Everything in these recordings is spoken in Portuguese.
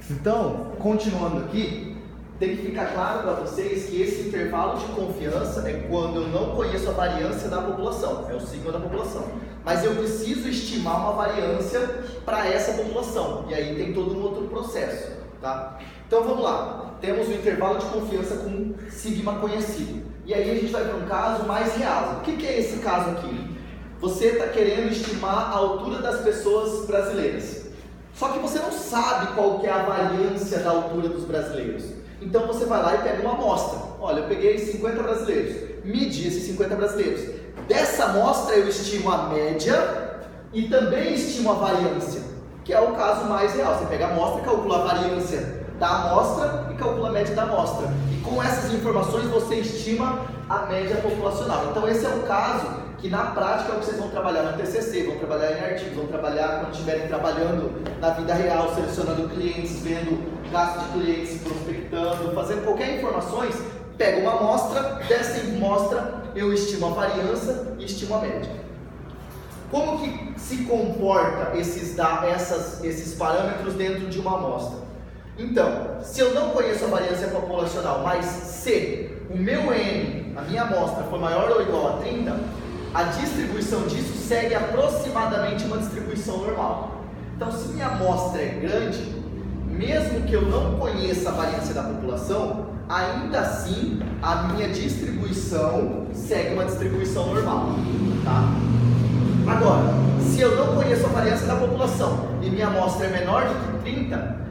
Então, continuando aqui, tem que ficar claro para vocês que esse intervalo de confiança é quando eu não conheço a variância da população, é o sigma da população. Mas eu preciso estimar uma variância para essa população, e aí tem todo um outro processo, tá? Então vamos lá, temos o intervalo de confiança com sigma conhecido. E aí a gente vai para um caso mais real. O que é esse caso aqui? Você está querendo estimar a altura das pessoas brasileiras. Só que você não sabe qual que é a variância da altura dos brasileiros. Então você vai lá e pega uma amostra. Olha, eu peguei 50 brasileiros, medi esses 50 brasileiros. Dessa amostra eu estimo a média e também estimo a variância, que é o caso mais real. Você pega a amostra, calcula a variância da amostra e calcula a média da amostra. E com essas informações você estima a média populacional. Então esse é o caso que na prática é o que vocês vão trabalhar no TCC, vão trabalhar em artigos, vão trabalhar quando estiverem trabalhando na vida real, selecionando clientes, vendo gasto de clientes, prospectando, fazendo qualquer informações. Pega uma amostra, dessa amostra eu estimo a variância e estimo a média. Como que se comporta esses parâmetros dentro de uma amostra? Então, se eu não conheço a variância populacional, mas se o meu N, a minha amostra, for maior ou igual a 30, a distribuição disso segue aproximadamente uma distribuição normal. Então, se minha amostra é grande, mesmo que eu não conheça a variância da população, ainda assim a minha distribuição segue uma distribuição normal, tá? Agora, se eu não conheço a variância da população e minha amostra é menor do que 30,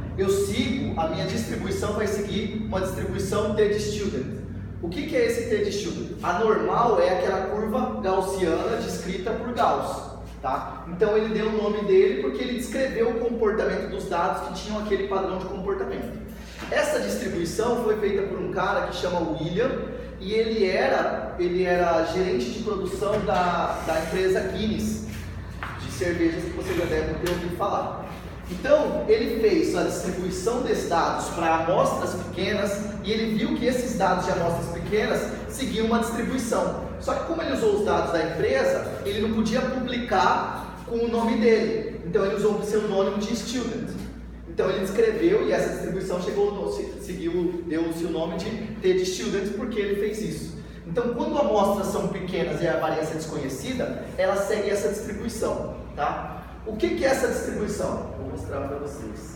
a minha distribuição vai seguir uma distribuição t-de-student. O que é esse t-de-student? A normal é aquela curva gaussiana descrita por Gauss, tá? Então ele deu o nome dele porque ele descreveu o comportamento dos dados que tinham aquele padrão de comportamento. Essa distribuição foi feita por um cara que chama William e ele era gerente de produção da empresa Guinness, de cervejas que você já deve ter ouvido falar. Então, ele fez a distribuição desses dados para amostras pequenas e ele viu que esses dados de amostras pequenas seguiam uma distribuição. Só que como ele usou os dados da empresa, ele não podia publicar com o nome dele. Então, ele usou o pseudônimo de student. Então, ele descreveu e essa distribuição deu-se o nome de t-de-student porque ele fez isso. Então, quando amostras são pequenas e a variância é desconhecida, ela segue essa distribuição, tá? O que é essa distribuição? Vou mostrar para vocês.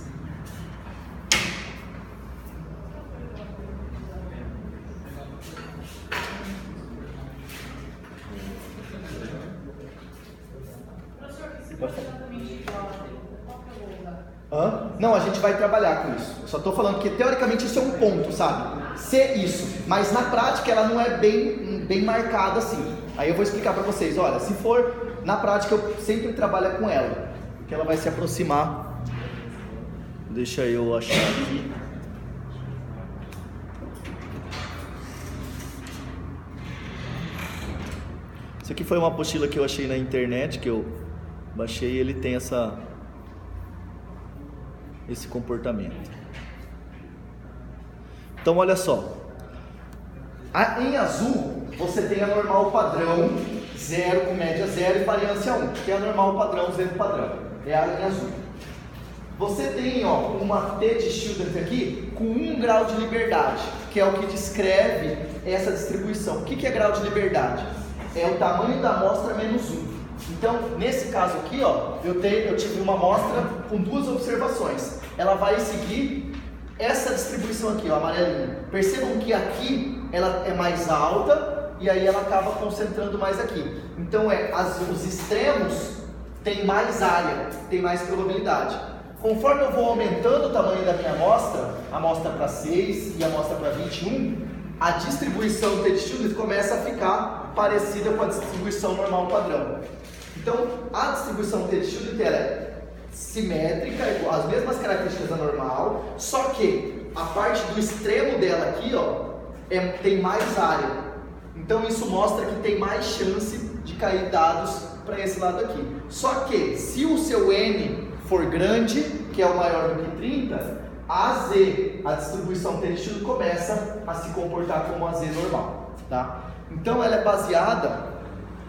Não, a gente vai trabalhar com isso. Eu só estou falando que teoricamente isso é um ponto, sabe? Ser isso, mas na prática ela não é bem marcada assim. Aí eu vou explicar para vocês. Olha, se for na prática eu sempre trabalho com ela, porque ela vai se aproximar. Deixa eu achar aqui. Isso aqui foi uma apostila que eu achei na internet, que eu baixei e ele tem esse comportamento. Então olha só, em azul você tem a normal padrão 0 com média 0 e variância 1, que é a normal padrão 0 padrão, é a linha azul. Você tem uma t-de-student aqui com 1 grau de liberdade, que é o que descreve essa distribuição. O que é grau de liberdade? É o tamanho da amostra menos 1. Então, nesse caso aqui, eu tive uma amostra com 2 observações. Ela vai seguir essa distribuição aqui, amarelinha. Percebam que aqui ela é mais alta e aí ela acaba concentrando mais aqui. Então, os extremos têm mais área, tem mais probabilidade. Conforme eu vou aumentando o tamanho da minha amostra para 6 e a amostra para 21, a distribuição t-de-student começa a ficar parecida com a distribuição normal padrão. Então, a distribuição t-de-student é simétrica, as mesmas características da normal, só que a parte do extremo dela aqui, tem mais área. Então, isso mostra que tem mais chance de cair dados para esse lado aqui. Só que, se o seu N for grande, que é o maior do que 30, a Z, a distribuição t-de-student começa a se comportar como a Z normal, tá? Então, ela é baseada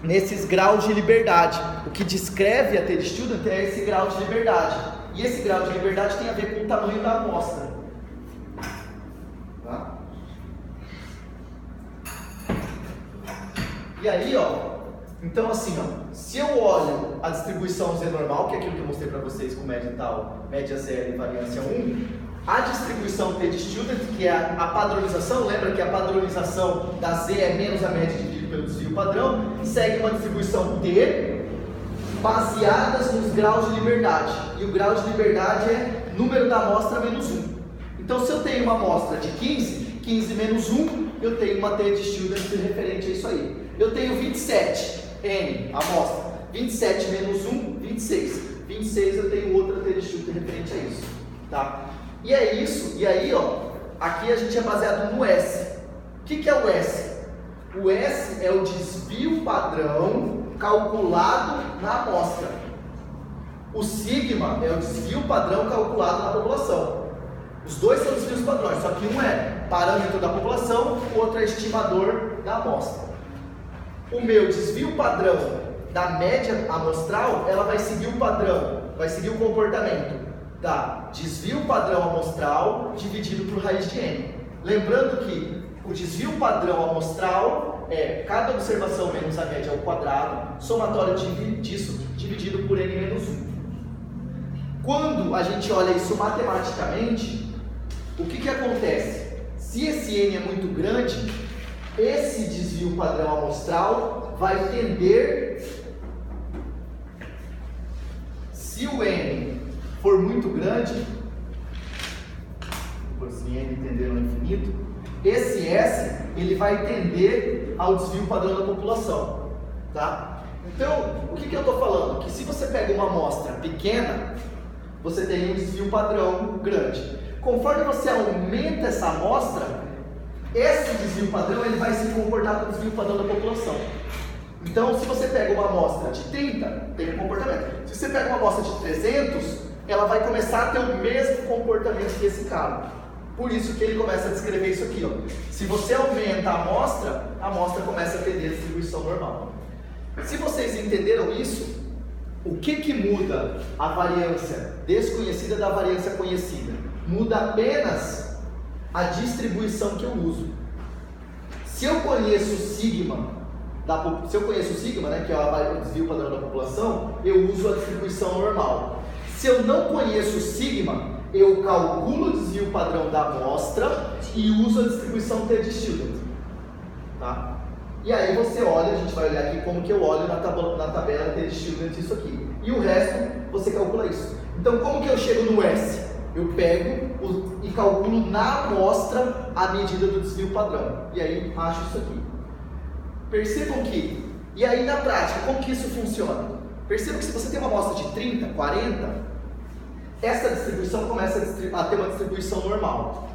nesses graus de liberdade. O que descreve a t-de-student é esse grau de liberdade. E esse grau de liberdade tem a ver com o tamanho da amostra. Tá? E aí, então assim, se eu olho a distribuição Z normal, que é aquilo que eu mostrei para vocês com média e tal, média 0 e variância 1, a distribuição T de student, que é a padronização, lembra que a padronização da Z é menos a média dividido pelo desvio padrão, segue uma distribuição T baseadas nos graus de liberdade. E o grau de liberdade é número da amostra menos 1. Então, se eu tenho uma amostra de 15, 15 menos 1, eu tenho uma T de student referente a isso aí. Eu tenho 27, N, amostra. 27 menos 1, 26. 26 eu tenho outra T de student referente a isso. Tá? E é isso. E aí, aqui a gente é baseado no S. O que é o S? O S é o desvio padrão calculado na amostra. O sigma é o desvio padrão calculado na população. Os dois são desvios padrões, só que um é parâmetro da população, o outro é estimador da amostra. O meu desvio padrão da média amostral, ela vai seguir o padrão, vai seguir o comportamento da desvio padrão amostral dividido por raiz de n. Lembrando que o desvio padrão amostral é cada observação menos a média ao quadrado, somatório disso dividido por n menos 1. Quando a gente olha isso matematicamente, o que acontece? Se esse n é muito grande, esse desvio padrão amostral vai tender, se o n for muito grande, se n tender ao infinito, esse S ele vai tender ao desvio padrão da população, tá? Então, o que eu estou falando? Que se você pega uma amostra pequena, você tem um desvio padrão grande. Conforme você aumenta essa amostra, esse desvio padrão ele vai se comportar com o desvio padrão da população. Então, se você pega uma amostra de 30, tem um comportamento. Se você pega uma amostra de 300, ela vai começar a ter o mesmo comportamento que esse cara. Por isso que ele começa a descrever isso aqui, Se você aumenta a amostra começa a tender a distribuição normal. Se vocês entenderam isso, o que muda a variância desconhecida da variância conhecida? Muda apenas a distribuição que eu uso. Se eu conheço o sigma, né, que é o desvio padrão da população, eu uso a distribuição normal. Se eu não conheço o sigma, eu calculo o desvio padrão da amostra e uso a distribuição T de student. Tá? E aí você olha, a gente vai olhar aqui como que eu olho na tabela T de student isso aqui. E o resto, você calcula isso. Então, como que eu chego no S? Eu pego e calculo na amostra a medida do desvio padrão. E aí, acho isso aqui. Percebam que, e aí na prática, como que isso funciona? Percebam que se você tem uma amostra de 30, 40, essa distribuição começa a ter uma distribuição normal.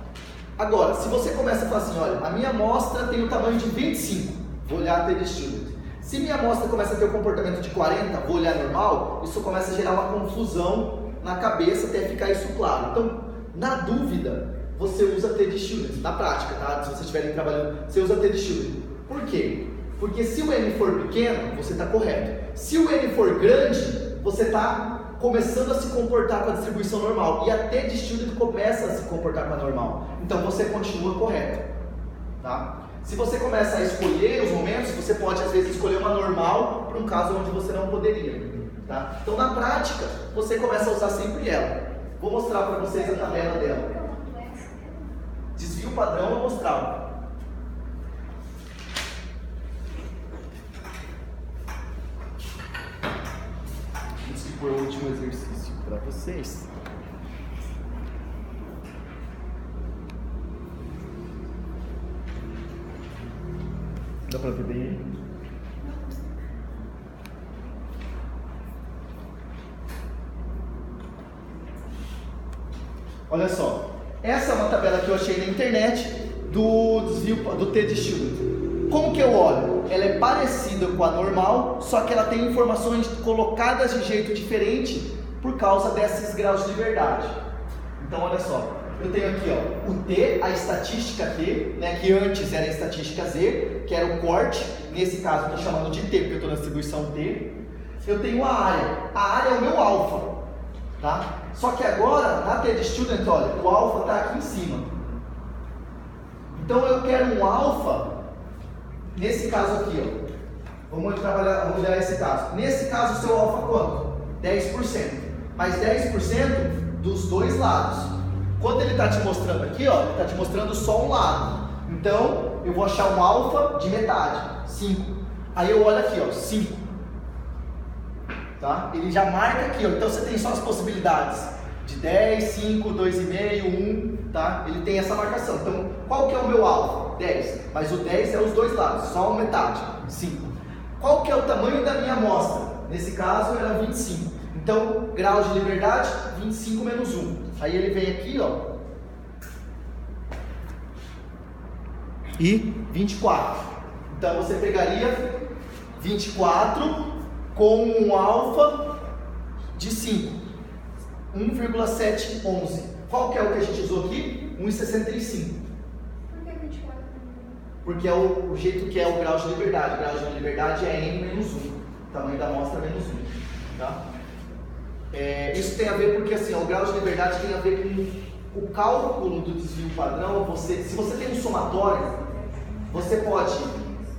Agora, se você começa a falar assim, olha, a minha amostra tem o tamanho de 25, vou olhar a T de student. Se minha amostra começa a ter o comportamento de 40, vou olhar normal, isso começa a gerar uma confusão na cabeça até ficar isso claro. Então, na dúvida, você usa T de student, na prática, tá? Se vocês estiverem trabalhando, você usa T de student. Por quê? Porque se o N for pequeno, você está correto. Se o N for grande, você está começando a se comportar com a distribuição normal. E a T de student começa a se comportar com a normal. Então você continua correto. Tá? Se você começa a escolher os momentos, você pode às vezes escolher uma normal para um caso onde você não poderia. Tá? Então na prática, você começa a usar sempre ela. Vou mostrar para vocês a tabela dela. Desvio padrão amostral. Esse foi o último exercício para vocês. Dá para ver bem aí? Olha só, essa é uma tabela que eu achei na internet do desvio do T de student. Como que eu olho? Ela é parecida com a normal, só que ela tem informações colocadas de jeito diferente por causa desses graus de liberdade. Então olha só, eu tenho aqui o T, a estatística T, né, que antes era a estatística Z, que era o corte, nesse caso eu estou chamando de T porque eu estou na distribuição T. Eu tenho a área é o meu alfa. Tá? Só que agora, na TED-Student, olha, o alfa está aqui em cima. Então eu quero um alfa, nesse caso aqui, ó. Vamos olhar esse caso. Nesse caso, o seu alfa quanto? 10%. Mas 10% dos dois lados. Quando ele está te mostrando aqui, ó, ele está te mostrando só um lado. Então, eu vou achar um alfa de metade, 5. Aí eu olho aqui, ó, 5. Tá? Ele já marca aqui, ó. Então você tem só as possibilidades de 10, 5, 2,5, 1, tá? Ele tem essa marcação. Então, qual que é o meu alfa? 10. Mas o 10 é os dois lados, só uma metade, 5. Qual que é o tamanho da minha amostra? Nesse caso era 25. Então, grau de liberdade, 25 menos 1. Aí ele vem aqui, ó. E 24. Então você pegaria 24 com um alfa de 5. 1,711. Qual que é o que a gente usou aqui? 1,65. Por que 24? Porque é o jeito que é o grau de liberdade. O grau de liberdade é n menos 1. O tamanho da amostra é menos 1. Tá? Isso tem a ver porque assim, o grau de liberdade tem a ver com o cálculo do desvio padrão. Se você tem um somatório, você pode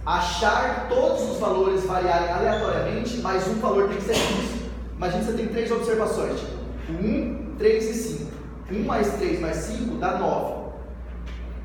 achar todos os valores variarem aleatoriamente, mas um valor tem que ser fixo. Imagina que você tem 3 observações, tipo 1, 3 e 5. 1 mais 3 mais 5 dá 9.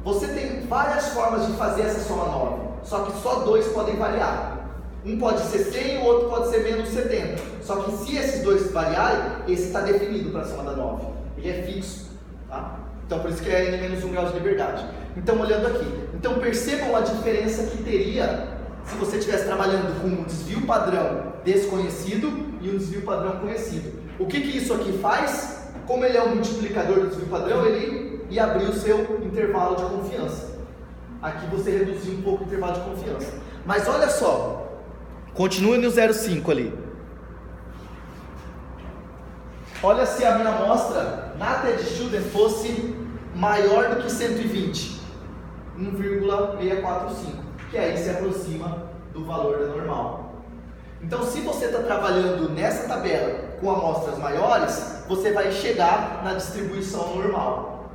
Você tem várias formas de fazer essa soma 9, só que só 2 podem variar. Um pode ser 100 e o outro pode ser menos 70. Só que se esses dois variarem, esse está definido para a soma da 9. Ele é fixo. Tá? Então por isso que é n menos 1 grau de liberdade. Então olhando aqui. Então percebam a diferença que teria se você estivesse trabalhando com um desvio padrão desconhecido e um desvio padrão conhecido. O que isso aqui faz? Como ele é um multiplicador do desvio padrão, ele ia abrir o seu intervalo de confiança. Aqui você reduziu um pouco o intervalo de confiança. Mas olha só, continue no 0,5 ali. Olha se a minha amostra na TED-Student fosse maior do que 120. 1,645, que aí se aproxima do valor da normal. Então, se você está trabalhando nessa tabela com amostras maiores, você vai chegar na distribuição normal.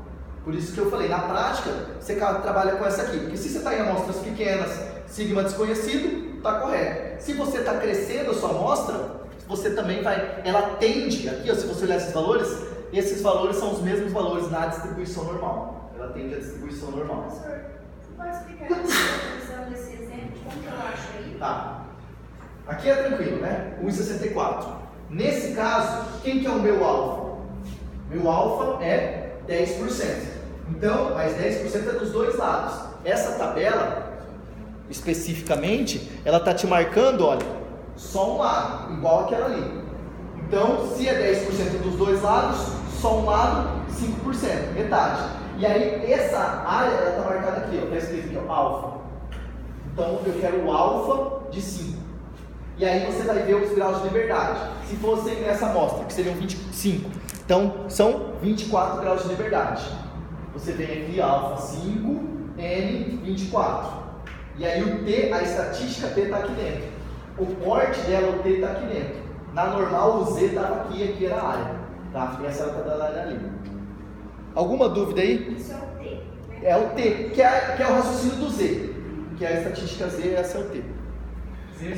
Por isso que eu falei, na prática, você trabalha com essa aqui. Porque se você está em amostras pequenas, sigma desconhecido, está correto. Se você está crescendo a sua amostra, você também vai, ela tende, aqui ó, se você olhar esses valores são os mesmos valores na distribuição normal. Ela tende à distribuição normal. Professor, você pode explicar a distribuição desse exemplo, como que eu acho aí? Tá. Aqui é tranquilo, né? 1,64. Nesse caso, quem que é o meu alfa? Meu alfa é 10%. Então, mas 10% é dos dois lados. Essa tabela, especificamente, ela está te marcando, olha, só um lado, igual aquela ali. Então, se é 10% dos dois lados, só um lado, 5%, metade. E aí, essa área, ela está marcada aqui, está escrito aqui, ó, alfa. Então, eu quero o alfa de 5. E aí você vai ver os graus de liberdade. Se fosse nessa amostra, que seriam 25. Então, são 24 graus de liberdade. Você vem aqui, alfa 5, N 24. E aí o T, a estatística T está aqui dentro. O porte dela, o T está aqui dentro. Na normal, o Z estava aqui era a área. Tá? E essa era a área ali. Alguma dúvida aí? Isso é o T. Né? É o T, que é o raciocínio do Z. Que é a estatística Z, essa é o T. Z